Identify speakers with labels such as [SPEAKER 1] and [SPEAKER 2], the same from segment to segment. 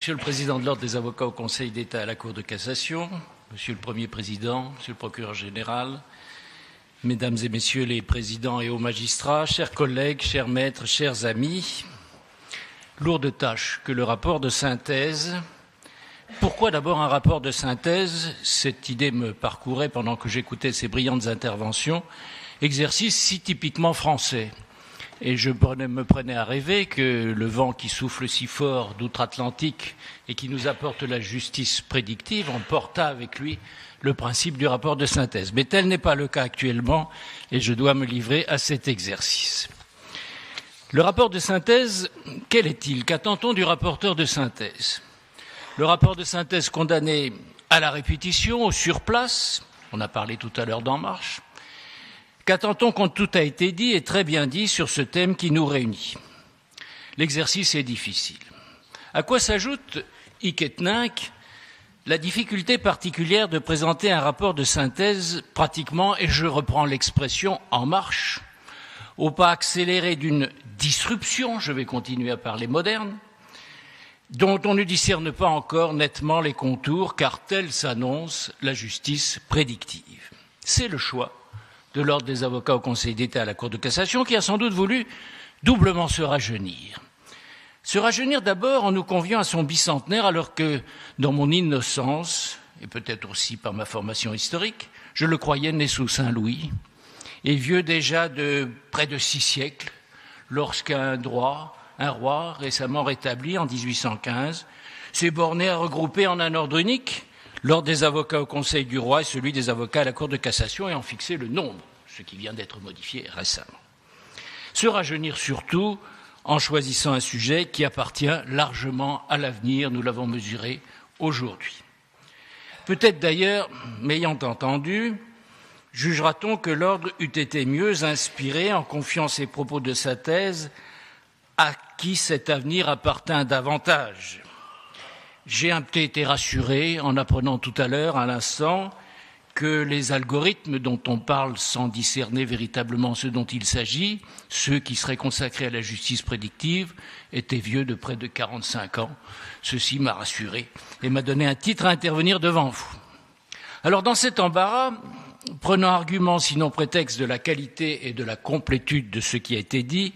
[SPEAKER 1] Monsieur le Président de l'Ordre des avocats au Conseil d'État à la Cour de cassation, Monsieur le Premier Président, Monsieur le Procureur général, Mesdames et Messieurs les Présidents et hauts magistrats, chers collègues, chers maîtres, chers amis, lourde tâche que le rapport de synthèse. Pourquoi d'abord un rapport de synthèse? Cette idée me parcourait pendant que j'écoutais ces brillantes interventions. Exercice si typiquement français. Et je me prenais à rêver que le vent qui souffle si fort d'outre-Atlantique et qui nous apporte la justice prédictive emporta avec lui le principe du rapport de synthèse. Mais tel n'est pas le cas actuellement et je dois me livrer à cet exercice. Le rapport de synthèse, quel est-il? Qu'attend-on du rapporteur de synthèse? Le rapport de synthèse condamné à la répétition, au surplace, on a parlé tout à l'heure d'En Marche. Qu'attend-on quand tout a été dit et très bien dit sur ce thème qui nous réunit? L'exercice est difficile. À quoi s'ajoute, hic et nunc, la difficulté particulière de présenter un rapport de synthèse pratiquement, et je reprends l'expression, en marche, au pas accéléré d'une disruption, je vais continuer à parler moderne, dont on ne discerne pas encore nettement les contours, car telle s'annonce la justice prédictive. C'est le choix de l'Ordre des avocats au Conseil d'État à la Cour de cassation, qui a sans doute voulu doublement se rajeunir. Se rajeunir d'abord en nous conviant à son bicentenaire, alors que, dans mon innocence, et peut-être aussi par ma formation historique, je le croyais né sous Saint-Louis, et vieux déjà de près de 6 siècles, lorsqu'un roi, récemment rétabli en 1815, s'est borné à regrouper en un ordre unique l'ordre des avocats au Conseil du roi et celui des avocats à la Cour de cassation et en fixer le nombre, ce qui vient d'être modifié récemment. Se rajeunir surtout en choisissant un sujet qui appartient largement à l'avenir, nous l'avons mesuré aujourd'hui. Peut-être d'ailleurs, m'ayant entendu, jugera-t-on que l'ordre eût été mieux inspiré en confiant ses propos de synthèse à qui cet avenir appartint davantage. J'ai un peu été rassuré en apprenant tout à l'heure, à l'instant, que les algorithmes dont on parle sans discerner véritablement ce dont il s'agit, ceux qui seraient consacrés à la justice prédictive, étaient vieux de près de 45 ans. Ceci m'a rassuré et m'a donné un titre à intervenir devant vous. Alors dans cet embarras, prenant argument sinon prétexte de la qualité et de la complétude de ce qui a été dit,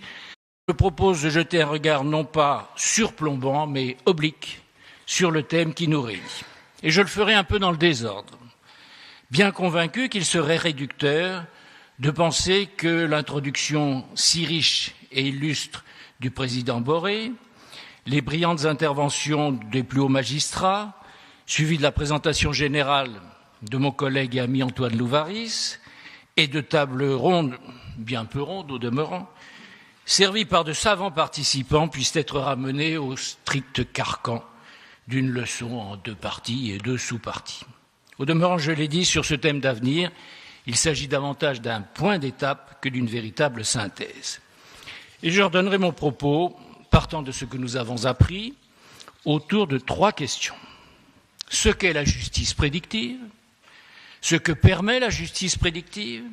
[SPEAKER 1] je propose de jeter un regard non pas surplombant mais oblique sur le thème qui nous réunit. Et je le ferai un peu dans le désordre, bien convaincu qu'il serait réducteur de penser que l'introduction si riche et illustre du président Boré, les brillantes interventions des plus hauts magistrats, suivies de la présentation générale de mon collègue et ami Antoine Louvaris, et de tables rondes, bien peu rondes au demeurant, servies par de savants participants, puissent être ramenées au strict carcan d'une leçon en 2 parties et 2 sous-parties. Au demeurant, je l'ai dit, sur ce thème d'avenir, il s'agit davantage d'un point d'étape que d'une véritable synthèse. Et je redonnerai mon propos, partant de ce que nous avons appris, autour de 3 questions. Ce qu'est la justice prédictive, ce que permet la justice prédictive,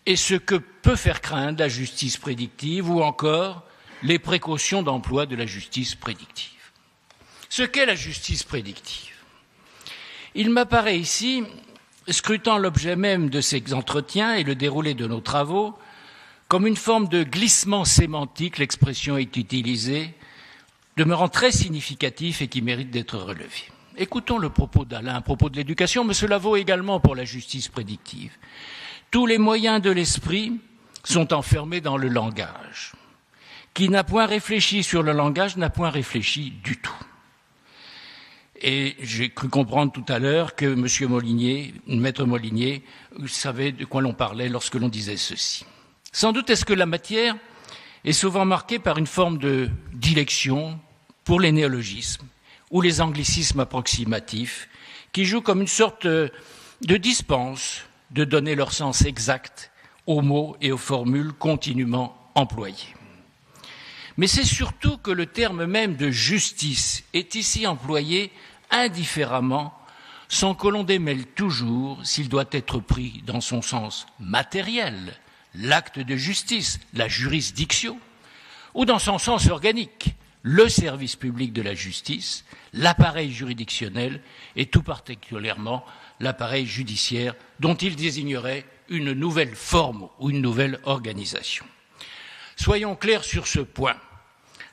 [SPEAKER 1] et ce que peut faire craindre la justice prédictive, ou encore les précautions d'emploi de la justice prédictive. Ce qu'est la justice prédictive. Il m'apparaît ici, scrutant l'objet même de ces entretiens et le déroulé de nos travaux, comme une forme de glissement sémantique, l'expression est utilisée, demeurant très significatif et qui mérite d'être relevé. Écoutons le propos d'Alain à propos de l'éducation, mais cela vaut également pour la justice prédictive. Tous les moyens de l'esprit sont enfermés dans le langage. Qui n'a point réfléchi sur le langage n'a point réfléchi du tout. Et j'ai cru comprendre tout à l'heure que M. Molinier, Maître Molinier, savait de quoi l'on parlait lorsque l'on disait ceci. Sans doute est-ce que la matière est souvent marquée par une forme de dilection pour les néologismes ou les anglicismes approximatifs qui jouent comme une sorte de dispense de donner leur sens exact aux mots et aux formules continuellement employés. Mais c'est surtout que le terme même de justice est ici employé indifféremment, sans que l'on démêle toujours s'il doit être pris dans son sens matériel, l'acte de justice, la jurisdiction, ou dans son sens organique, le service public de la justice, l'appareil juridictionnel et tout particulièrement l'appareil judiciaire dont il désignerait une nouvelle forme ou une nouvelle organisation. Soyons clairs sur ce point.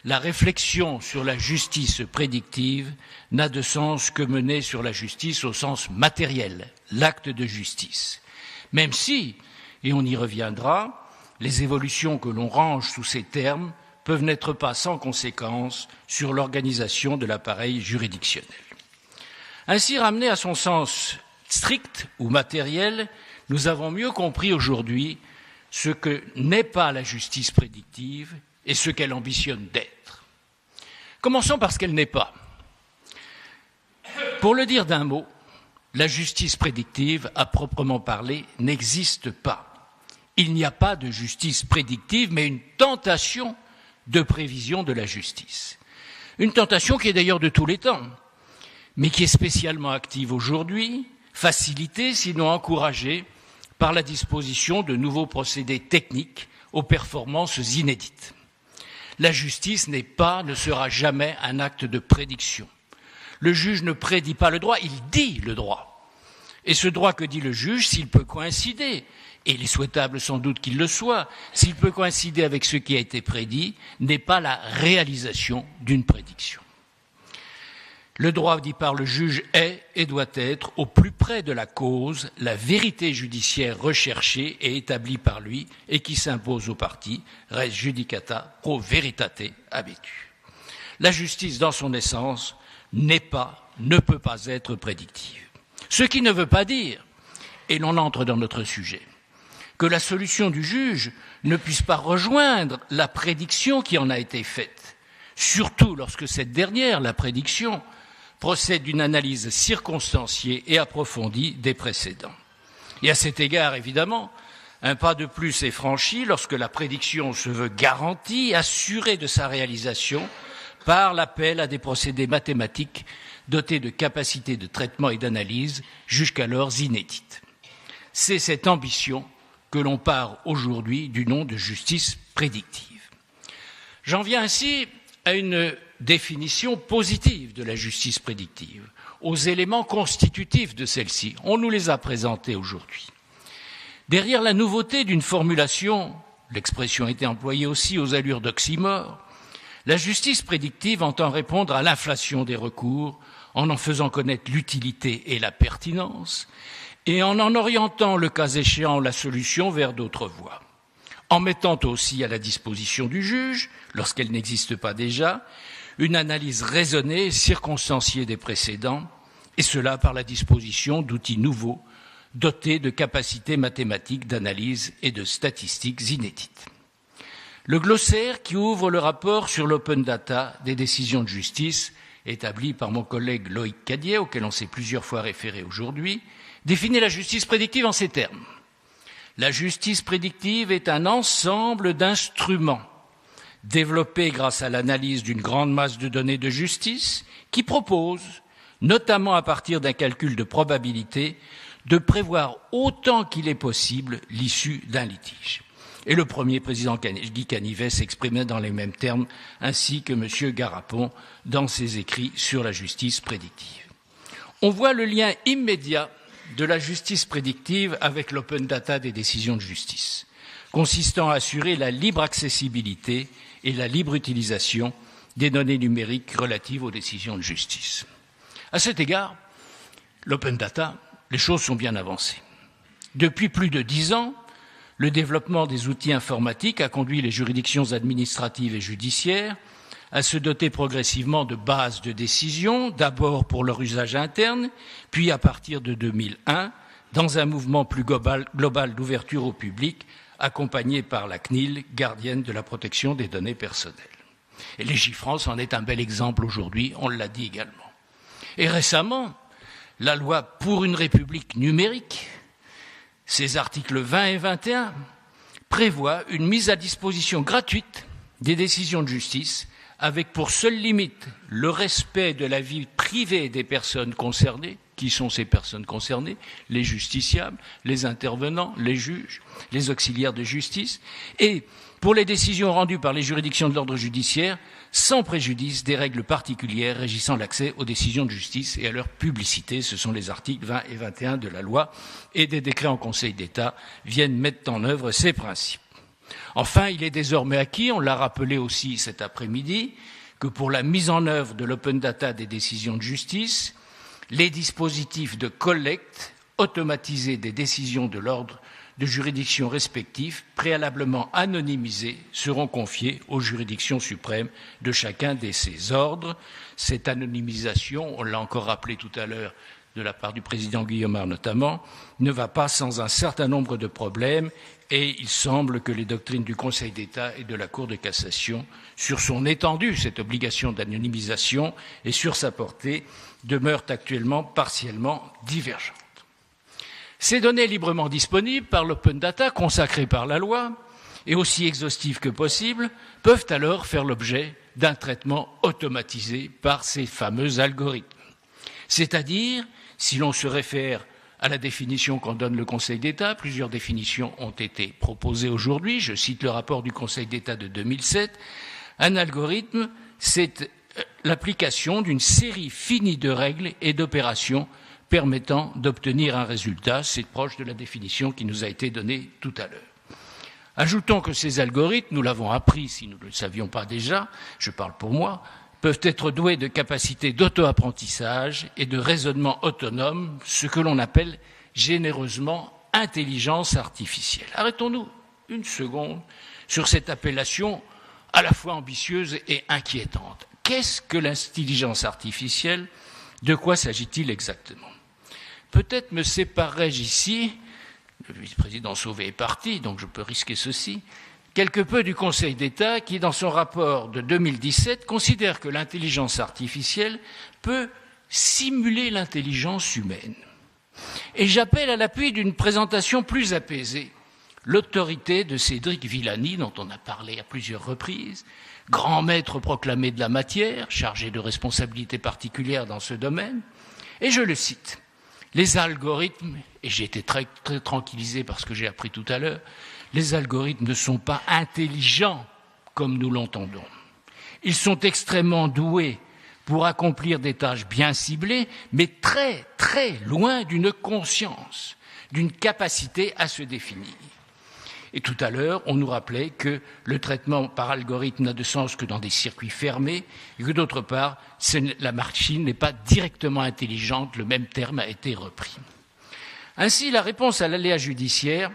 [SPEAKER 1] La réflexion sur la justice prédictive n'a de sens que menée sur la justice au sens matériel, l'acte de justice. Même si, et on y reviendra, les évolutions que l'on range sous ces termes peuvent n'être pas sans conséquence sur l'organisation de l'appareil juridictionnel. Ainsi, ramené à son sens strict ou matériel, nous avons mieux compris aujourd'hui ce que n'est pas la justice prédictive et ce qu'elle ambitionne d'être. Commençons par ce qu'elle n'est pas. Pour le dire d'un mot, la justice prédictive, à proprement parler, n'existe pas. Il n'y a pas de justice prédictive, mais une tentation de prévision de la justice. Une tentation qui est d'ailleurs de tous les temps, mais qui est spécialement active aujourd'hui, facilitée, sinon encouragée, par la disposition de nouveaux procédés techniques aux performances inédites. La justice n'est pas, ne sera jamais un acte de prédiction. Le juge ne prédit pas le droit, il dit le droit. Et ce droit que dit le juge, s'il peut coïncider, et il est souhaitable sans doute qu'il le soit, s'il peut coïncider avec ce qui a été prédit, n'est pas la réalisation d'une prédiction. Le droit dit par le juge est et doit être au plus près de la cause, la vérité judiciaire recherchée et établie par lui et qui s'impose aux parties, res judicata pro veritate habetur. La justice, dans son essence, n'est pas, ne peut pas être prédictive. Ce qui ne veut pas dire, et l'on entre dans notre sujet, que la solution du juge ne puisse pas rejoindre la prédiction qui en a été faite, surtout lorsque cette dernière, la prédiction, procède d'une analyse circonstanciée et approfondie des précédents. Et à cet égard, évidemment, un pas de plus est franchi lorsque la prédiction se veut garantie, assurée de sa réalisation par l'appel à des procédés mathématiques dotés de capacités de traitement et d'analyse jusqu'alors inédites. C'est cette ambition que l'on part aujourd'hui du nom de justice prédictive. J'en viens ainsi à une définition positive de la justice prédictive, aux éléments constitutifs de celle-ci. On nous les a présentés aujourd'hui. Derrière la nouveauté d'une formulation, l'expression a été employée aussi aux allures d'oxymore, la justice prédictive entend répondre à l'inflation des recours en faisant connaître l'utilité et la pertinence et en orientant, le cas échéant, la solution vers d'autres voies, en mettant aussi à la disposition du juge, lorsqu'elle n'existe pas déjà, une analyse raisonnée et circonstanciée des précédents, et cela par la disposition d'outils nouveaux, dotés de capacités mathématiques d'analyse et de statistiques inédites. Le glossaire qui ouvre le rapport sur l'open data des décisions de justice, établi par mon collègue Loïc Cadiet, auquel on s'est plusieurs fois référé aujourd'hui, définit la justice prédictive en ces termes. La justice prédictive est un ensemble d'instruments développés grâce à l'analyse d'une grande masse de données de justice qui proposent, notamment à partir d'un calcul de probabilité, de prévoir autant qu'il est possible l'issue d'un litige. Et le premier président Guy Canivet s'exprimait dans les mêmes termes, ainsi que M. Garapon dans ses écrits sur la justice prédictive. On voit le lien immédiat de la justice prédictive avec l'open data des décisions de justice, consistant à assurer la libre accessibilité et la libre utilisation des données numériques relatives aux décisions de justice. À cet égard, l'open data, les choses sont bien avancées. Depuis plus de 10 ans, le développement des outils informatiques a conduit les juridictions administratives et judiciaires à se doter progressivement de bases de décision, d'abord pour leur usage interne, puis à partir de 2001, dans un mouvement plus global d'ouverture au public, accompagné par la CNIL, gardienne de la protection des données personnelles. Et Légifrance en est un bel exemple aujourd'hui, on l'a dit également. Et récemment, la loi pour une république numérique, ses articles 20 et 21, prévoient une mise à disposition gratuite des décisions de justice avec pour seule limite le respect de la vie priver des personnes concernées. Qui sont ces personnes concernées? Les justiciables, les intervenants, les juges, les auxiliaires de justice, et pour les décisions rendues par les juridictions de l'ordre judiciaire, sans préjudice des règles particulières régissant l'accès aux décisions de justice et à leur publicité. Ce sont les articles 20 et 21 de la loi, et des décrets en Conseil d'État viennent mettre en œuvre ces principes. Enfin, il est désormais acquis, on l'a rappelé aussi cet après-midi, que pour la mise en œuvre de l'open data des décisions de justice, les dispositifs de collecte automatisée des décisions de l'ordre de juridictions respectives, préalablement anonymisées, seront confiés aux juridictions suprêmes de chacun de ces ordres. Cette anonymisation, on l'a encore rappelé tout à l'heure de la part du président Guillaumard notamment, ne va pas sans un certain nombre de problèmes, et il semble que les doctrines du Conseil d'État et de la Cour de cassation sur son étendue, cette obligation d'anonymisation, et sur sa portée, demeurent actuellement partiellement divergentes. Ces données librement disponibles par l'open data, consacrées par la loi, et aussi exhaustives que possible, peuvent alors faire l'objet d'un traitement automatisé par ces fameux algorithmes. C'est-à-dire, si l'on se réfère à la définition qu'en donne le Conseil d'État, plusieurs définitions ont été proposées aujourd'hui, je cite le rapport du Conseil d'État de 2007, un algorithme, c'est l'application d'une série finie de règles et d'opérations permettant d'obtenir un résultat. C'est proche de la définition qui nous a été donnée tout à l'heure. Ajoutons que ces algorithmes, nous l'avons appris si nous ne le savions pas déjà, je parle pour moi, peuvent être doués de capacités d'auto-apprentissage et de raisonnement autonome, ce que l'on appelle généreusement intelligence artificielle. Arrêtons-nous une seconde sur cette appellation à la fois ambitieuse et inquiétante. Qu'est-ce que l'intelligence artificielle? De quoi s'agit-il exactement? Peut-être me séparerai-je ici, le vice-président Sauvé est parti, donc je peux risquer ceci, quelque peu du Conseil d'État qui, dans son rapport de 2017, considère que l'intelligence artificielle peut simuler l'intelligence humaine. Et j'appelle à l'appui d'une présentation plus apaisée l'autorité de Cédric Villani, dont on a parlé à plusieurs reprises, grand maître proclamé de la matière, chargé de responsabilités particulières dans ce domaine, et je le cite. Les algorithmes, et j'ai été très tranquillisé par ce que j'ai appris tout à l'heure, les algorithmes ne sont pas intelligents comme nous l'entendons. Ils sont extrêmement doués pour accomplir des tâches bien ciblées, mais très, très loin d'une conscience, d'une capacité à se définir. Et tout à l'heure, on nous rappelait que le traitement par algorithme n'a de sens que dans des circuits fermés, et que d'autre part, la machine n'est pas directement intelligente, le même terme a été repris. Ainsi, la réponse à l'aléa judiciaire,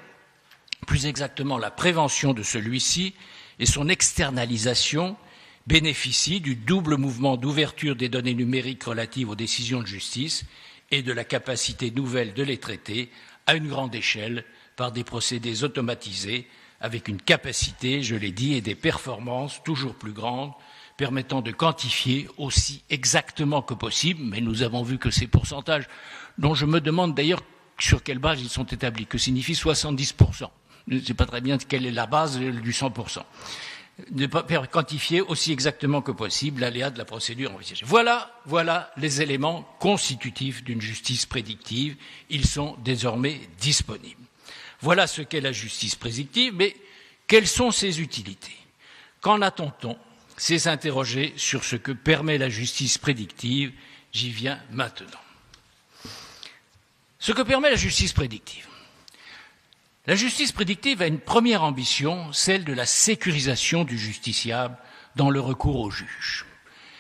[SPEAKER 1] plus exactement la prévention de celui-ci et son externalisation, bénéficie du double mouvement d'ouverture des données numériques relatives aux décisions de justice et de la capacité nouvelle de les traiter à une grande échelle par des procédés automatisés avec une capacité, je l'ai dit, et des performances toujours plus grandes permettant de quantifier aussi exactement que possible, mais nous avons vu que ces pourcentages, dont je me demande d'ailleurs sur quelle base ils sont établis, que signifie 70%. Je ne sais pas très bien quelle est la base du 100%. De quantifier aussi exactement que possible l'aléa de la procédure envisagée. Voilà les éléments constitutifs d'une justice prédictive. Ils sont désormais disponibles. Voilà ce qu'est la justice prédictive, mais quelles sont ses utilités? Qu'en attend-on? C'est s'interroger sur ce que permet la justice prédictive. J'y viens maintenant. Ce que permet la justice prédictive. La justice prédictive a une première ambition, celle de la sécurisation du justiciable dans le recours au juge.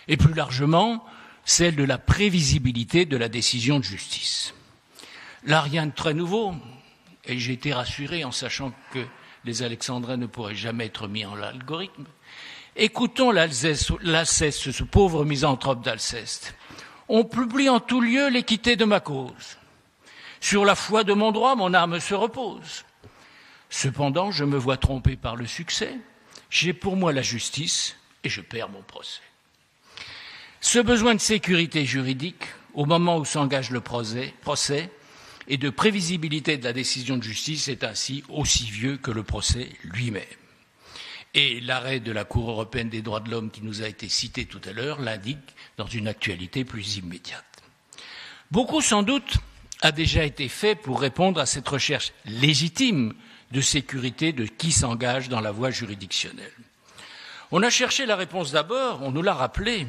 [SPEAKER 1] Et plus largement, celle de la prévisibilité de la décision de justice. Là, rien de très nouveau. Et j'ai été rassuré en sachant que les Alexandrins ne pourraient jamais être mis en algorithme. Écoutons l'Alceste, ce pauvre misanthrope d'Alceste. On publie en tout lieu l'équité de ma cause. Sur la foi de mon droit, mon âme se repose. Cependant, je me vois trompé par le succès. J'ai pour moi la justice et je perds mon procès. Ce besoin de sécurité juridique, au moment où s'engage le procès, et de prévisibilité de la décision de justice est ainsi aussi vieux que le procès lui-même. Et l'arrêt de la Cour européenne des droits de l'homme qui nous a été cité tout à l'heure l'indique dans une actualité plus immédiate. Beaucoup, sans doute, a déjà été fait pour répondre à cette recherche légitime de sécurité de qui s'engage dans la voie juridictionnelle. On a cherché la réponse d'abord, on nous l'a rappelé,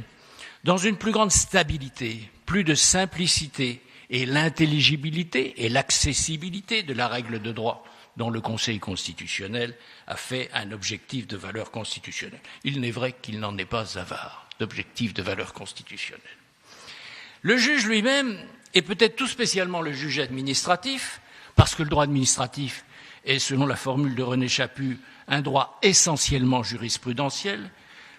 [SPEAKER 1] dans une plus grande stabilité, plus de simplicité et l'intelligibilité et l'accessibilité de la règle de droit dont le Conseil constitutionnel a fait un objectif de valeur constitutionnelle. Il n'est vrai qu'il n'en est pas avare d'objectif de valeur constitutionnelle. Le juge lui-même, et peut-être tout spécialement le juge administratif, parce que le droit administratif est, selon la formule de René Chaput, un droit essentiellement jurisprudentiel,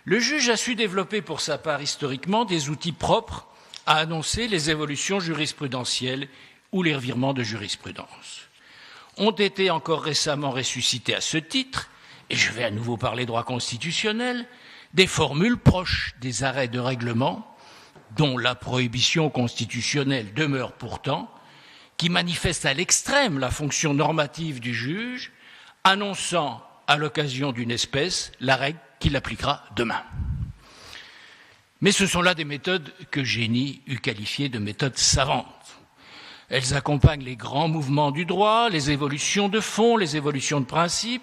[SPEAKER 1] le juge a su développer pour sa part historiquement des outils propres à annoncer les évolutions jurisprudentielles ou les revirements de jurisprudence. Ont été encore récemment ressuscités à ce titre, et je vais à nouveau parler droit constitutionnel, des formules proches des arrêts de règlement, dont la prohibition constitutionnelle demeure pourtant, qui manifeste à l'extrême la fonction normative du juge, annonçant à l'occasion d'une espèce la règle qu'il appliquera demain. Mais ce sont là des méthodes que Génie eût qualifiées de méthodes savantes. Elles accompagnent les grands mouvements du droit, les évolutions de fond, les évolutions de principe,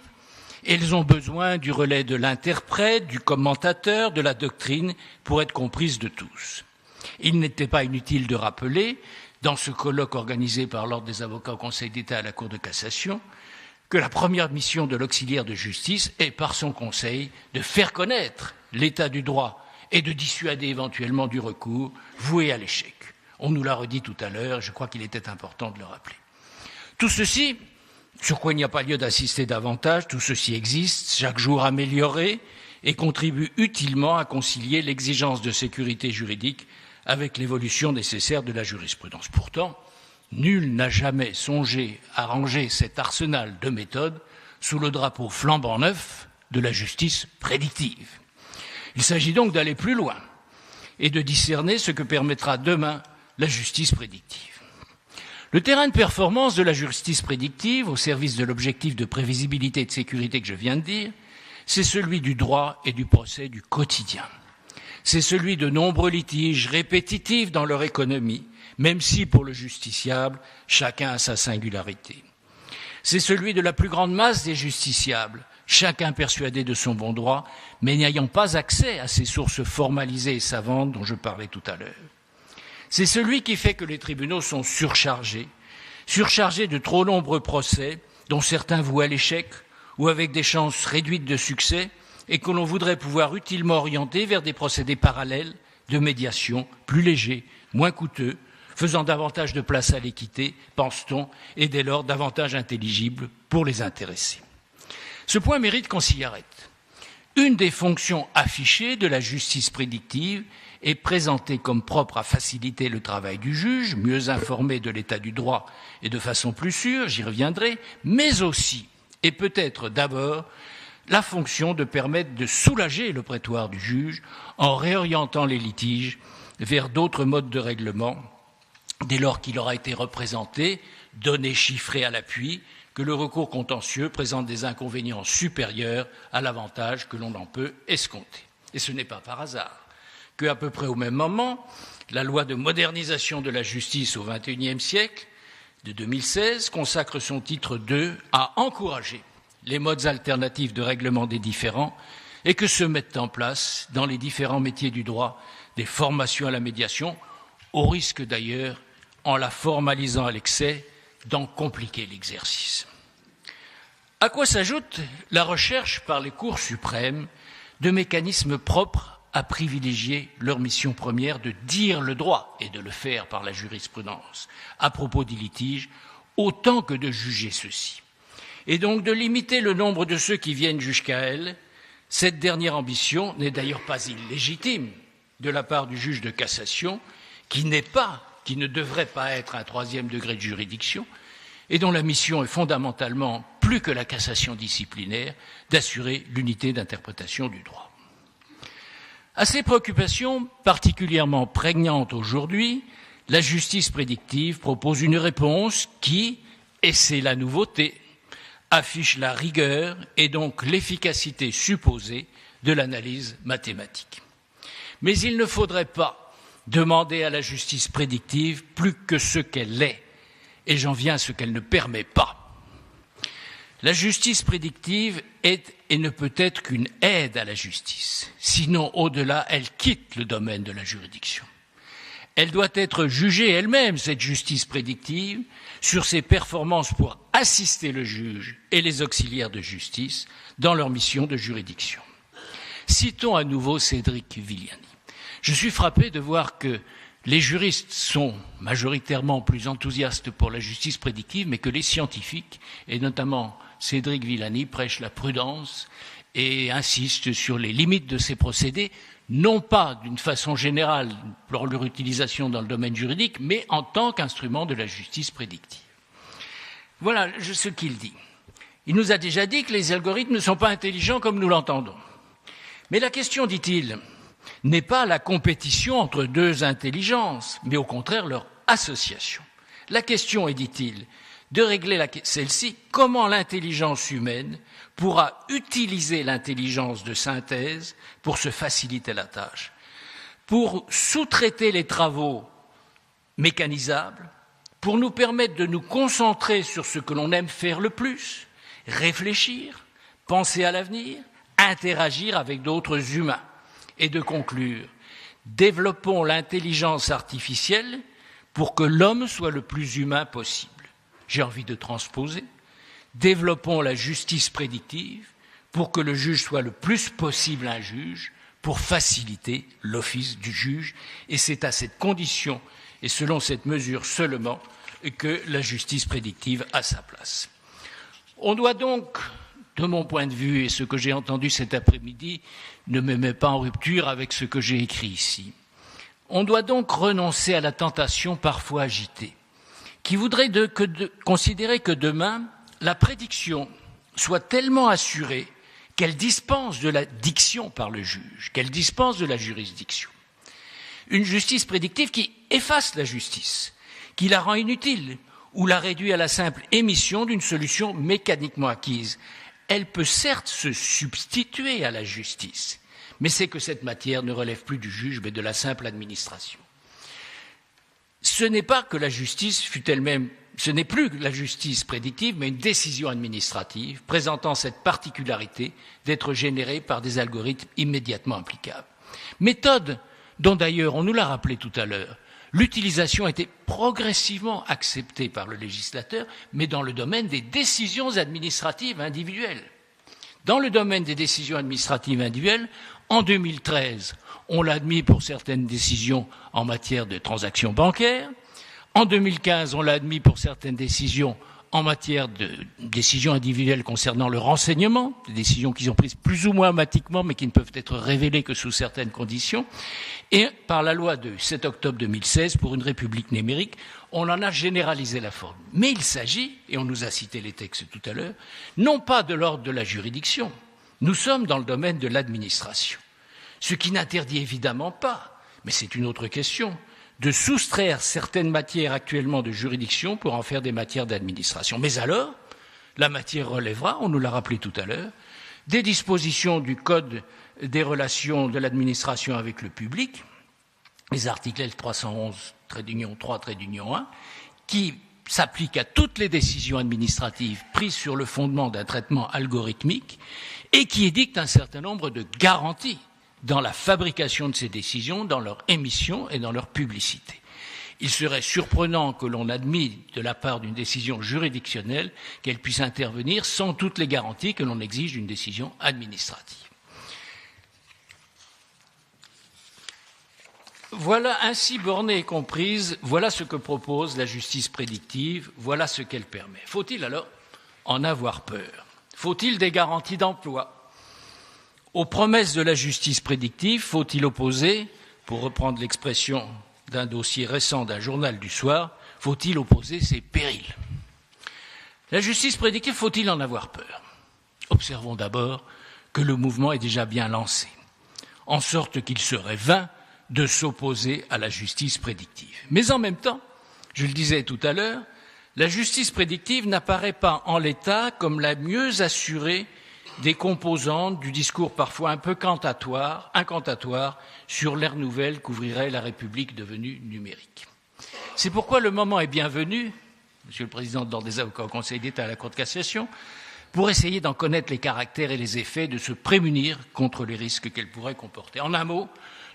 [SPEAKER 1] et elles ont besoin du relais de l'interprète, du commentateur, de la doctrine pour être comprises de tous. Il n'était pas inutile de rappeler, dans ce colloque organisé par l'Ordre des avocats au Conseil d'État à la Cour de cassation, que la première mission de l'auxiliaire de justice est, par son conseil, de faire connaître l'état du droit et de dissuader éventuellement du recours voué à l'échec. On nous l'a redit tout à l'heure, je crois qu'il était important de le rappeler. Tout ceci, sur quoi il n'y a pas lieu d'insister davantage, tout ceci existe, chaque jour amélioré, et contribue utilement à concilier l'exigence de sécurité juridique avec l'évolution nécessaire de la jurisprudence. Pourtant, nul n'a jamais songé à ranger cet arsenal de méthodes sous le drapeau flambant neuf de la justice prédictive. Il s'agit donc d'aller plus loin et de discerner ce que permettra demain la justice prédictive. Le terrain de performance de la justice prédictive, au service de l'objectif de prévisibilité et de sécurité que je viens de dire, c'est celui du droit et du procès du quotidien. C'est celui de nombreux litiges répétitifs dans leur économie, même si, pour le justiciable, chacun a sa singularité. C'est celui de la plus grande masse des justiciables, chacun persuadé de son bon droit, mais n'ayant pas accès à ces sources formalisées et savantes dont je parlais tout à l'heure. C'est celui qui fait que les tribunaux sont surchargés de trop nombreux procès, dont certains vouent à l'échec ou avec des chances réduites de succès, et que l'on voudrait pouvoir utilement orienter vers des procédés parallèles de médiation plus légers, moins coûteux, faisant davantage de place à l'équité, pense-t-on, et dès lors davantage intelligibles pour les intéressés. Ce point mérite qu'on s'y arrête. Une des fonctions affichées de la justice prédictive est présentée comme propre à faciliter le travail du juge, mieux informé de l'état du droit et de façon plus sûre, j'y reviendrai, mais aussi, et peut-être d'abord, la fonction de permettre de soulager le prétoire du juge en réorientant les litiges vers d'autres modes de règlement, dès lors qu'il aura été représenté, données chiffrées à l'appui, que le recours contentieux présente des inconvénients supérieurs à l'avantage que l'on en peut escompter. Et ce n'est pas par hasard qu'à peu près au même moment, la loi de modernisation de la justice au XXIe siècle, de 2016, consacre son titre 2 à encourager les modes alternatifs de règlement des différends et que se mettent en place dans les différents métiers du droit des formations à la médiation, au risque d'ailleurs, en la formalisant à l'excès, d'en compliquer l'exercice. À quoi s'ajoute la recherche par les cours suprêmes de mécanismes propres à privilégier leur mission première de dire le droit et de le faire par la jurisprudence à propos des litiges, autant que de juger ceux-ci. Et donc de limiter le nombre de ceux qui viennent jusqu'à elle. Cette dernière ambition n'est d'ailleurs pas illégitime de la part du juge de cassation, qui ne devrait pas être un troisième degré de juridiction, et dont la mission est fondamentalement, plus que la cassation disciplinaire, d'assurer l'unité d'interprétation du droit. À ces préoccupations particulièrement prégnantes aujourd'hui, la justice prédictive propose une réponse qui, et c'est la nouveauté, affiche la rigueur et donc l'efficacité supposée de l'analyse mathématique. Mais il ne faudrait pas demander à la justice prédictive plus que ce qu'elle est, et j'en viens à ce qu'elle ne permet pas. La justice prédictive est et ne peut être qu'une aide à la justice, sinon au-delà, elle quitte le domaine de la juridiction. Elle doit être jugée elle-même, cette justice prédictive, sur ses performances pour assister le juge et les auxiliaires de justice dans leur mission de juridiction. Citons à nouveau Cédric Villani. Je suis frappé de voir que les juristes sont majoritairement plus enthousiastes pour la justice prédictive, mais que les scientifiques, et notamment Cédric Villani, prêchent la prudence et insistent sur les limites de ces procédés, non pas d'une façon générale pour leur utilisation dans le domaine juridique, mais en tant qu'instrument de la justice prédictive. Voilà ce qu'il dit. Il nous a déjà dit que les algorithmes ne sont pas intelligents comme nous l'entendons. Mais la question, dit-il, n'est pas la compétition entre deux intelligences, mais au contraire leur association. La question est, dit-il, de régler celle-ci, comment l'intelligence humaine pourra utiliser l'intelligence de synthèse pour se faciliter la tâche, pour sous-traiter les travaux mécanisables, pour nous permettre de nous concentrer sur ce que l'on aime faire le plus, réfléchir, penser à l'avenir, interagir avec d'autres humains, et de conclure, développons l'intelligence artificielle pour que l'homme soit le plus humain possible. J'ai envie de transposer. Développons la justice prédictive pour que le juge soit le plus possible un juge, pour faciliter l'office du juge. Et c'est à cette condition et selon cette mesure seulement que la justice prédictive a sa place. On doit donc, de mon point de vue, et ce que j'ai entendu cet après-midi ne me met pas en rupture avec ce que j'ai écrit ici, on doit donc renoncer à la tentation parfois agitée qui voudrait considérer que demain, la prédiction soit tellement assurée qu'elle dispense de la diction par le juge, qu'elle dispense de la juridiction. Une justice prédictive qui efface la justice, qui la rend inutile ou la réduit à la simple émission d'une solution mécaniquement acquise. Elle peut certes se substituer à la justice, mais c'est que cette matière ne relève plus du juge, mais de la simple administration. Ce n'est pas que la justice fût elle-même, ce n'est plus la justice prédictive, mais une décision administrative présentant cette particularité d'être générée par des algorithmes immédiatement applicables. Méthode dont d'ailleurs, on nous l'a rappelé tout à l'heure, l'utilisation a été progressivement acceptée par le législateur, mais dans le domaine des décisions administratives individuelles. Dans le domaine des décisions administratives individuelles, en 2013, on l'a admis pour certaines décisions en matière de transactions bancaires. En 2015, on l'a admis pour certaines décisions en matière de décisions individuelles concernant le renseignement, des décisions qui sont prises plus ou moins automatiquement, mais qui ne peuvent être révélées que sous certaines conditions. Et par la loi de 7 octobre 2016 pour une république numérique, on en a généralisé la forme. Mais il s'agit, et on nous a cité les textes tout à l'heure, non pas de l'ordre de la juridiction. Nous sommes dans le domaine de l'administration. Ce qui n'interdit évidemment pas, mais c'est une autre question, de soustraire certaines matières actuellement de juridiction pour en faire des matières d'administration. Mais alors, la matière relèvera, on nous l'a rappelé tout à l'heure, des dispositions du Code des relations de l'administration avec le public, les articles L311-3-1, qui s'appliquent à toutes les décisions administratives prises sur le fondement d'un traitement algorithmique et qui édictent un certain nombre de garanties dans la fabrication de ces décisions, dans leur émission et dans leur publicité. Il serait surprenant que l'on admisse de la part d'une décision juridictionnelle qu'elle puisse intervenir sans toutes les garanties que l'on exige d'une décision administrative. Voilà ainsi bornée et comprise, voilà ce que propose la justice prédictive, voilà ce qu'elle permet. Faut-il alors en avoir peur? Faut-il des garanties d'emploi? Aux promesses de la justice prédictive, faut-il opposer, pour reprendre l'expression d'un dossier récent d'un journal du soir, faut-il opposer ses périls? La justice prédictive, faut-il en avoir peur? Observons d'abord que le mouvement est déjà bien lancé, en sorte qu'il serait vain de s'opposer à la justice prédictive. Mais en même temps, je le disais tout à l'heure, la justice prédictive n'apparaît pas en l'état comme la mieux assurée des composantes du discours parfois un peu incantatoire sur l'ère nouvelle qu'ouvrirait la République devenue numérique. C'est pourquoi le moment est bienvenu, Monsieur le Président de l'Ordre des avocats au Conseil d'État à la Cour de cassation, pour essayer d'en connaître les caractères et les effets, de se prémunir contre les risques qu'elle pourrait comporter. En un mot,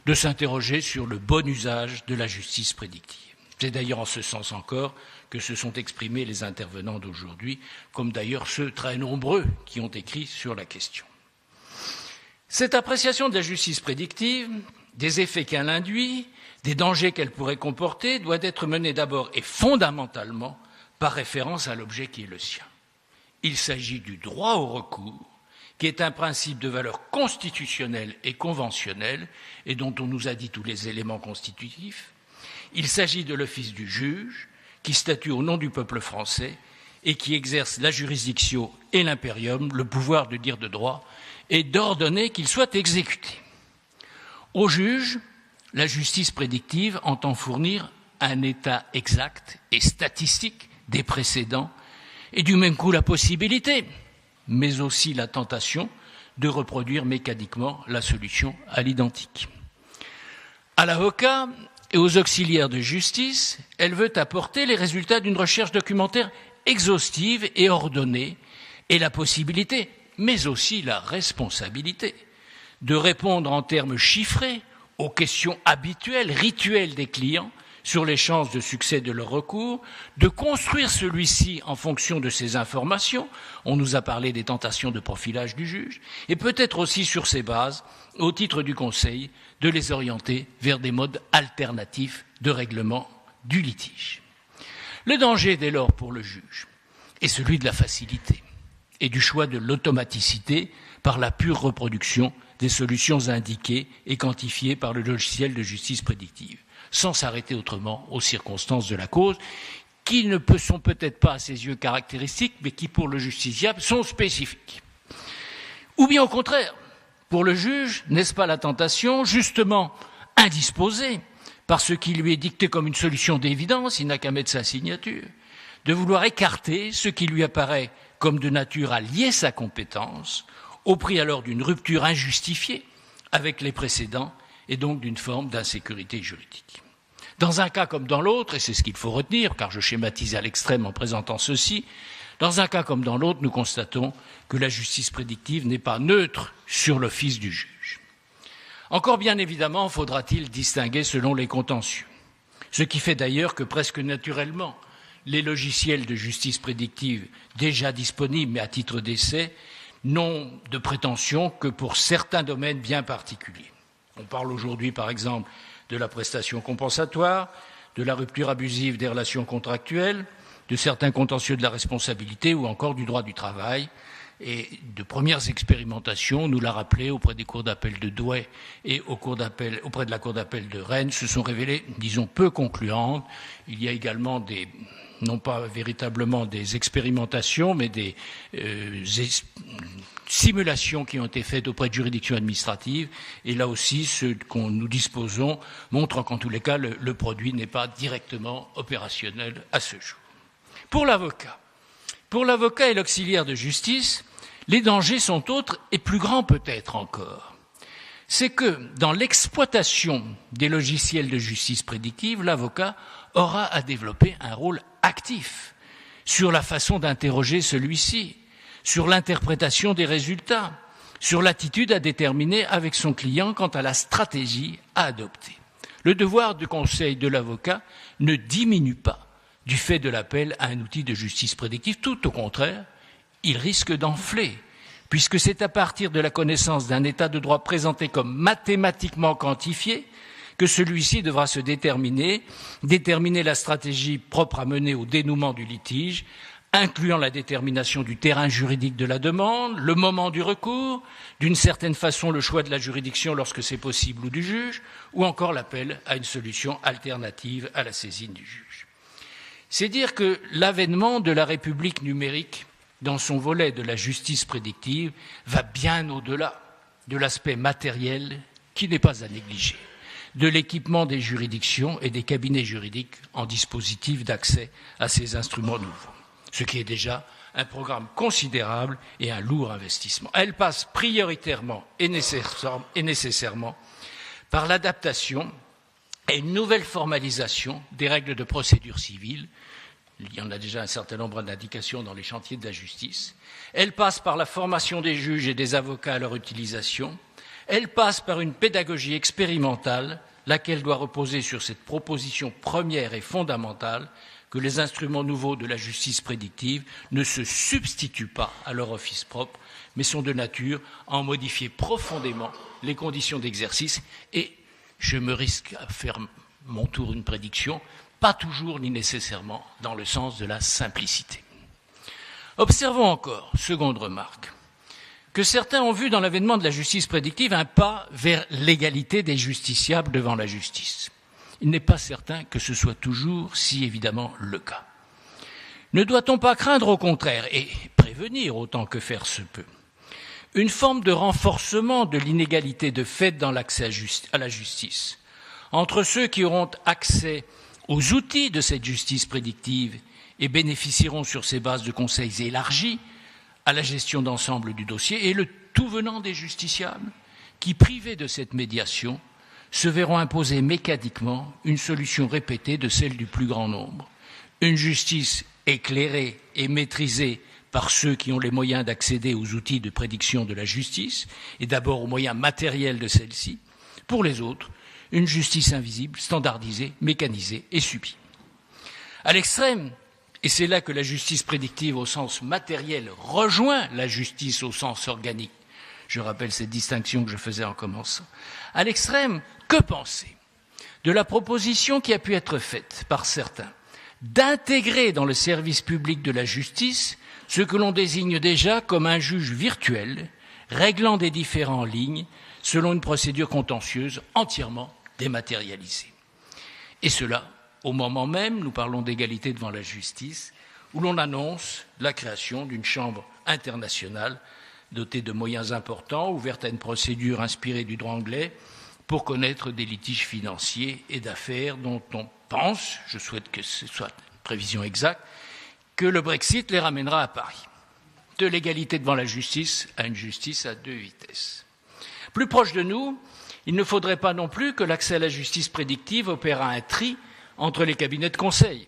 [SPEAKER 1] de s'interroger sur le bon usage de la justice prédictive. C'est d'ailleurs en ce sens encore que se sont exprimés les intervenants d'aujourd'hui, comme d'ailleurs ceux très nombreux qui ont écrit sur la question. Cette appréciation de la justice prédictive, des effets qu'elle induit, des dangers qu'elle pourrait comporter, doit être menée d'abord et fondamentalement par référence à l'objet qui est le sien. Il s'agit du droit au recours, qui est un principe de valeur constitutionnelle et conventionnelle, et dont on nous a dit tous les éléments constitutifs. Il s'agit de l'office du juge, qui statue au nom du peuple français et qui exerce la jurisdiction et l'impérium, le pouvoir de dire de droit, et d'ordonner qu'il soit exécuté. Au juge, la justice prédictive entend fournir un état exact et statistique des précédents, et du même coup la possibilité, mais aussi la tentation, de reproduire mécaniquement la solution à l'identique. À l'avocat et aux auxiliaires de justice, elle veut apporter les résultats d'une recherche documentaire exhaustive et ordonnée, et la possibilité, mais aussi la responsabilité, de répondre en termes chiffrés aux questions habituelles, rituelles des clients sur les chances de succès de leur recours, de construire celui-ci en fonction de ces informations, on nous a parlé des tentations de profilage du juge, et peut-être aussi sur ces bases, au titre du Conseil, de les orienter vers des modes alternatifs de règlement du litige. Le danger dès lors pour le juge est celui de la facilité et du choix de l'automaticité par la pure reproduction des solutions indiquées et quantifiées par le logiciel de justice prédictive, sans s'arrêter autrement aux circonstances de la cause, qui ne sont peut-être pas à ses yeux caractéristiques, mais qui, pour le justiciable, sont spécifiques. Ou bien au contraire, pour le juge, n'est-ce pas la tentation, justement indisposé par ce qui lui est dicté comme une solution d'évidence, il n'a qu'à mettre sa signature, de vouloir écarter ce qui lui apparaît comme de nature à lier sa compétence, au prix alors d'une rupture injustifiée avec les précédents et donc d'une forme d'insécurité juridique. Dans un cas comme dans l'autre, et c'est ce qu'il faut retenir, car je schématise à l'extrême en présentant ceci, dans un cas comme dans l'autre, nous constatons que la justice prédictive n'est pas neutre sur l'office du juge. Encore bien évidemment, faudra-t-il distinguer selon les contentieux, ce qui fait d'ailleurs que presque naturellement, les logiciels de justice prédictive déjà disponibles, mais à titre d'essai, n'ont de prétention que pour certains domaines bien particuliers. On parle aujourd'hui, par exemple, de la prestation compensatoire, de la rupture abusive des relations contractuelles, de certains contentieux de la responsabilité ou encore du droit du travail. Et de premières expérimentations, nous l'a rappelé, auprès des cours d'appel de Douai et auprès de la cour d'appel de Rennes, se sont révélées, disons, peu concluantes. Il y a également non pas véritablement des expérimentations, mais des simulations qui ont été faites auprès de juridictions administratives. Et là aussi, ce dont nous disposons montre qu'en tous les cas, le produit n'est pas directement opérationnel à ce jour. Pour l'avocat et l'auxiliaire de justice, les dangers sont autres et plus grands peut-être encore. C'est que dans l'exploitation des logiciels de justice prédictive, l'avocat aura à développer un rôle actif sur la façon d'interroger celui-ci, sur l'interprétation des résultats, sur l'attitude à déterminer avec son client quant à la stratégie à adopter. Le devoir de conseil de l'avocat ne diminue pas du fait de l'appel à un outil de justice prédictive. Tout au contraire, il risque d'enfler, puisque c'est à partir de la connaissance d'un état de droit présenté comme mathématiquement quantifié que celui-ci devra se déterminer la stratégie propre à mener au dénouement du litige, incluant la détermination du terrain juridique de la demande, le moment du recours, d'une certaine façon le choix de la juridiction lorsque c'est possible ou du juge, ou encore l'appel à une solution alternative à la saisine du juge. C'est dire que l'avènement de la République numérique dans son volet de la justice prédictive va bien au-delà de l'aspect matériel qui n'est pas à négliger. de l'équipement des juridictions et des cabinets juridiques en dispositifs d'accès à ces instruments nouveaux, ce qui est déjà un programme considérable et un lourd investissement. Elle passe prioritairement et nécessairement par l'adaptation et une nouvelle formalisation des règles de procédure civile. Il y en a déjà un certain nombre d'indications dans les chantiers de la justice. Elle passe par la formation des juges et des avocats à leur utilisation. Elle passe par une pédagogie expérimentale, laquelle doit reposer sur cette proposition première et fondamentale que les instruments nouveaux de la justice prédictive ne se substituent pas à leur office propre, mais sont de nature à en modifier profondément les conditions d'exercice. Et je me risque à faire mon tour une prédiction, pas toujours ni nécessairement dans le sens de la simplicité. Observons encore, seconde remarque, que certains ont vu dans l'avènement de la justice prédictive un pas vers l'égalité des justiciables devant la justice. Il n'est pas certain que ce soit toujours si évidemment le cas. Ne doit-on pas craindre au contraire, et prévenir autant que faire se peut, une forme de renforcement de l'inégalité de fait dans l'accès à la justice entre ceux qui auront accès aux outils de cette justice prédictive et bénéficieront sur ces bases de conseils élargis à la gestion d'ensemble du dossier et le tout venant des justiciables qui, privés de cette médiation, se verront imposer mécaniquement une solution répétée de celle du plus grand nombre. Une justice éclairée et maîtrisée par ceux qui ont les moyens d'accéder aux outils de prédiction de la justice, et d'abord aux moyens matériels de celle-ci. Pour les autres, une justice invisible, standardisée, mécanisée et subie. À l'extrême, et c'est là que la justice prédictive au sens matériel rejoint la justice au sens organique, je rappelle cette distinction que je faisais en commençant. À l'extrême, que penser de la proposition qui a pu être faite par certains d'intégrer dans le service public de la justice ce que l'on désigne déjà comme un juge virtuel réglant des différends en ligne selon une procédure contentieuse entièrement dématérialisée. Et cela, au moment même, nous parlons d'égalité devant la justice, où l'on annonce la création d'une chambre internationale dotée de moyens importants, ouverte à une procédure inspirée du droit anglais, pour connaître des litiges financiers et d'affaires dont on pense, je souhaite que ce soit une prévision exacte, que le Brexit les ramènera à Paris. De l'égalité devant la justice à une justice à deux vitesses. Plus proche de nous, il ne faudrait pas non plus que l'accès à la justice prédictive opère un tri entre les cabinets de conseil.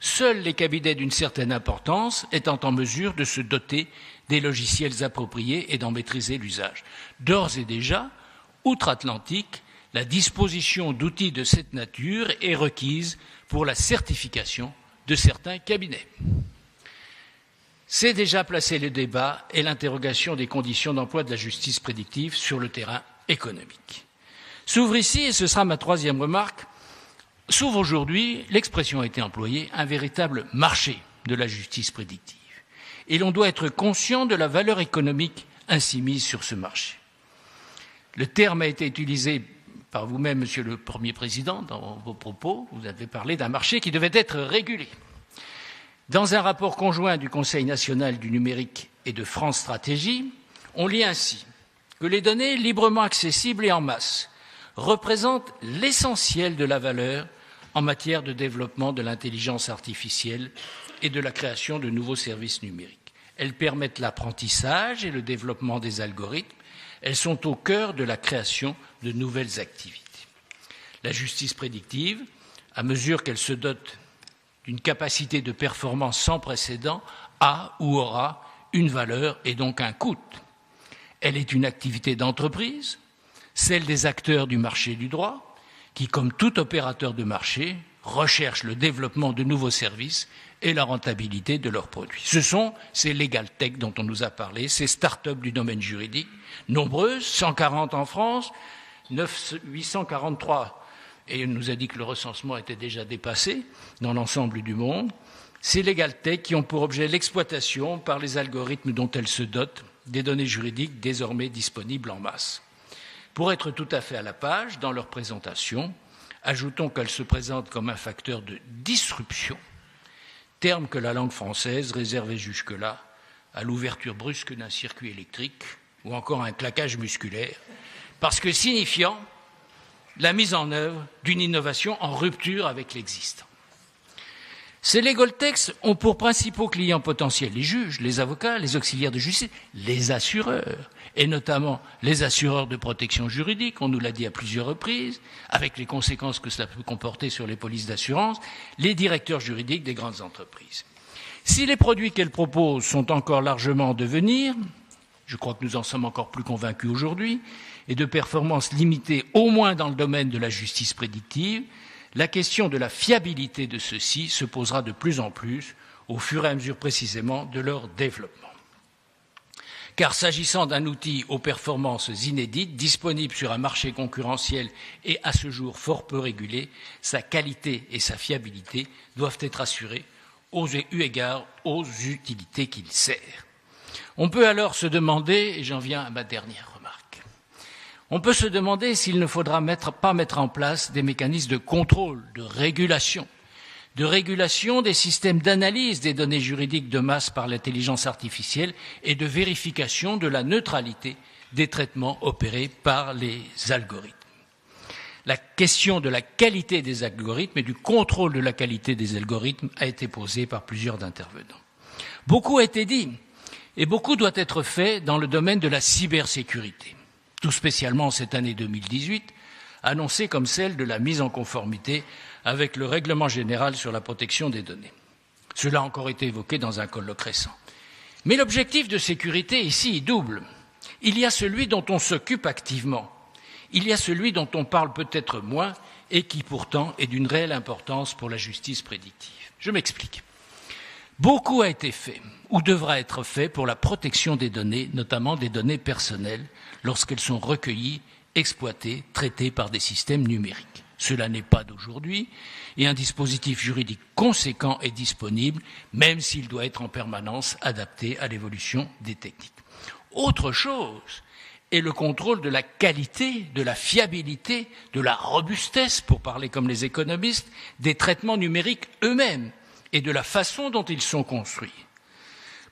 [SPEAKER 1] Seuls les cabinets d'une certaine importance étant en mesure de se doter des logiciels appropriés et d'en maîtriser l'usage. D'ores et déjà, outre-Atlantique, la disposition d'outils de cette nature est requise pour la certification de certains cabinets. C'est déjà placer le débat et l'interrogation des conditions d'emploi de la justice prédictive sur le terrain économique. S'ouvre ici, et ce sera ma troisième remarque, s'ouvre aujourd'hui, l'expression a été employée, un véritable marché de la justice prédictive. Et l'on doit être conscient de la valeur économique ainsi mise sur ce marché. Le terme a été utilisé par vous-même, Monsieur le Premier Président, dans vos propos. Vous avez parlé d'un marché qui devait être régulé. Dans un rapport conjoint du Conseil national du numérique et de France Stratégie, on lit ainsi que les données librement accessibles et en masse représentent l'essentiel de la valeur en matière de développement de l'intelligence artificielle et de la création de nouveaux services numériques. Elles permettent l'apprentissage et le développement des algorithmes. Elles sont au cœur de la création de nouvelles activités. La justice prédictive, à mesure qu'elle se dote d'une capacité de performance sans précédent, a ou aura une valeur et donc un coût. Elle est une activité d'entreprise, celle des acteurs du marché du droit, qui, comme tout opérateur de marché, recherchent le développement de nouveaux services et la rentabilité de leurs produits. Ce sont ces legal tech dont on nous a parlé, ces start-up du domaine juridique, nombreuses, 140 en France, 843, et on nous a dit que le recensement était déjà dépassé dans l'ensemble du monde, ces legal tech qui ont pour objet l'exploitation par les algorithmes dont elles se dotent des données juridiques désormais disponibles en masse. Pour être tout à fait à la page dans leur présentation, ajoutons qu'elles se présentent comme un facteur de disruption, terme que la langue française réservait jusque-là à l'ouverture brusque d'un circuit électrique ou encore à un claquage musculaire, parce que signifiant la mise en œuvre d'une innovation en rupture avec l'existant. Ces legal texts ont pour principaux clients potentiels les juges, les avocats, les auxiliaires de justice, les assureurs, et notamment les assureurs de protection juridique, on nous l'a dit à plusieurs reprises, avec les conséquences que cela peut comporter sur les polices d'assurance, les directeurs juridiques des grandes entreprises. Si les produits qu'elles proposent sont encore largement en devenir, je crois que nous en sommes encore plus convaincus aujourd'hui, et de performances limitées au moins dans le domaine de la justice prédictive, la question de la fiabilité de ceux-ci se posera de plus en plus au fur et à mesure précisément de leur développement. Car s'agissant d'un outil aux performances inédites, disponible sur un marché concurrentiel et à ce jour fort peu régulé, sa qualité et sa fiabilité doivent être assurées eu égard aux utilités qu'il sert. On peut alors se demander, et j'en viens à ma dernière remarque, on peut se demander s'il ne faudra pas mettre en place des mécanismes de contrôle, de régulation des systèmes d'analyse des données juridiques de masse par l'intelligence artificielle et de vérification de la neutralité des traitements opérés par les algorithmes. La question de la qualité des algorithmes et du contrôle de la qualité des algorithmes a été posée par plusieurs intervenants. Beaucoup a été dit et beaucoup doit être fait dans le domaine de la cybersécurité, tout spécialement cette année 2018, annoncée comme celle de la mise en conformité avec le règlement général sur la protection des données. Cela a encore été évoqué dans un colloque récent. Mais l'objectif de sécurité ici est double. Il y a celui dont on s'occupe activement. Il y a celui dont on parle peut-être moins et qui pourtant est d'une réelle importance pour la justice prédictive. Je m'explique. Beaucoup a été fait ou devra être fait pour la protection des données, notamment des données personnelles, lorsqu'elles sont recueillies, exploitées, traitées par des systèmes numériques. Cela n'est pas d'aujourd'hui et un dispositif juridique conséquent est disponible, même s'il doit être en permanence adapté à l'évolution des techniques. Autre chose est le contrôle de la qualité, de la fiabilité, de la robustesse, pour parler comme les économistes, des traitements numériques eux-mêmes et de la façon dont ils sont construits.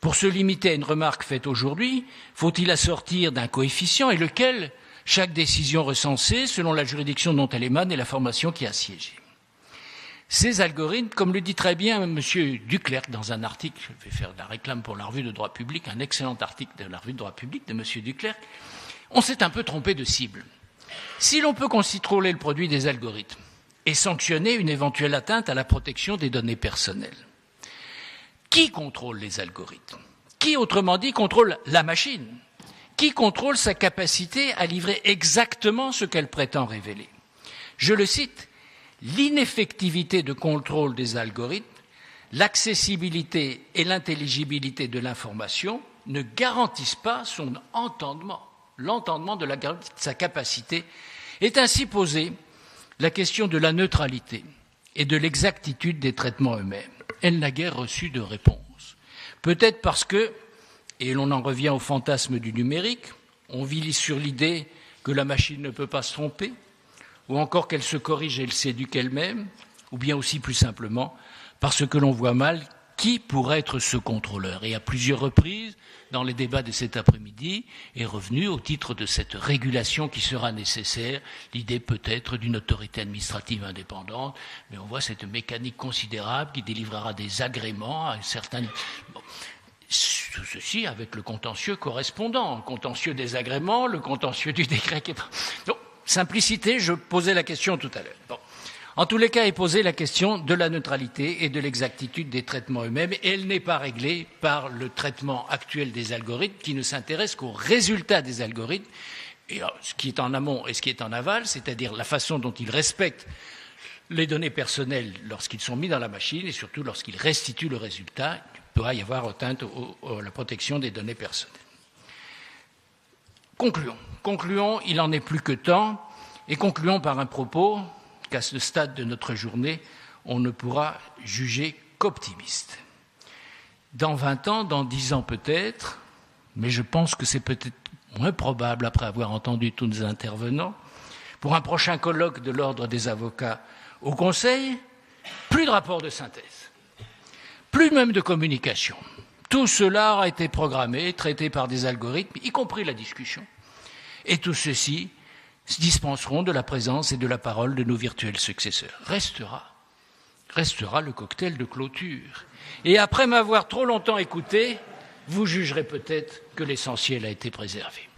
[SPEAKER 1] Pour se limiter à une remarque faite aujourd'hui, faut-il assortir d'un coefficient et lequel chaque décision recensée selon la juridiction dont elle émane et la formation qui a siégé. Ces algorithmes, comme le dit très bien M. Duclercq dans un article, je vais faire de la réclame pour la revue de droit public, un excellent article de la revue de droit public de M. Duclercq, on s'est un peu trompé de cible. Si l'on peut contrôler le produit des algorithmes et sanctionner une éventuelle atteinte à la protection des données personnelles, qui contrôle les algorithmes? Qui, autrement dit, contrôle la machine? Qui contrôle sa capacité à livrer exactement ce qu'elle prétend révéler? Je le cite, l'ineffectivité de contrôle des algorithmes, l'accessibilité et l'intelligibilité de l'information ne garantissent pas son entendement. L'entendement de sa capacité est ainsi posée la question de la neutralité et de l'exactitude des traitements eux-mêmes. Elle n'a guère reçu de réponse. Peut-être parce que, et l'on en revient au fantasme du numérique, on vit sur l'idée que la machine ne peut pas se tromper, ou encore qu'elle se corrige et elle s'éduque elle-même, ou bien aussi plus simplement parce que l'on voit mal qui pourrait être ce contrôleur. Et à plusieurs reprises, dans les débats de cet après-midi, est revenue au titre de cette régulation qui sera nécessaire, l'idée peut-être d'une autorité administrative indépendante, mais on voit cette mécanique considérable qui délivrera des agréments à certaines... Bon. Tout ceci avec le contentieux correspondant, le contentieux des agréments, le contentieux du décret qui est... Donc, simplicité, je posais la question tout à l'heure. Bon. En tous les cas est posée la question de la neutralité et de l'exactitude des traitements eux-mêmes, et elle n'est pas réglée par le traitement actuel des algorithmes qui ne s'intéresse qu'aux résultats des algorithmes, et ce qui est en amont et ce qui est en aval, c'est-à-dire la façon dont ils respectent les données personnelles lorsqu'ils sont mis dans la machine et surtout lorsqu'ils restituent le résultat. Il pourra y avoir atteinte à la protection des données personnelles. Concluons, il n'en est plus que temps, et concluons par un propos qu'à ce stade de notre journée, on ne pourra juger qu'optimiste. Dans 20 ans, dans 10 ans peut-être, mais je pense que c'est peut-être moins probable après avoir entendu tous nos intervenants, pour un prochain colloque de l'Ordre des avocats au Conseil, plus de rapport de synthèse, plus même de communication. Tout cela a été programmé, traité par des algorithmes, y compris la discussion. Et tout ceci se dispenseront de la présence et de la parole de nos virtuels successeurs. Restera le cocktail de clôture. Et après m'avoir trop longtemps écouté, vous jugerez peut-être que l'essentiel a été préservé.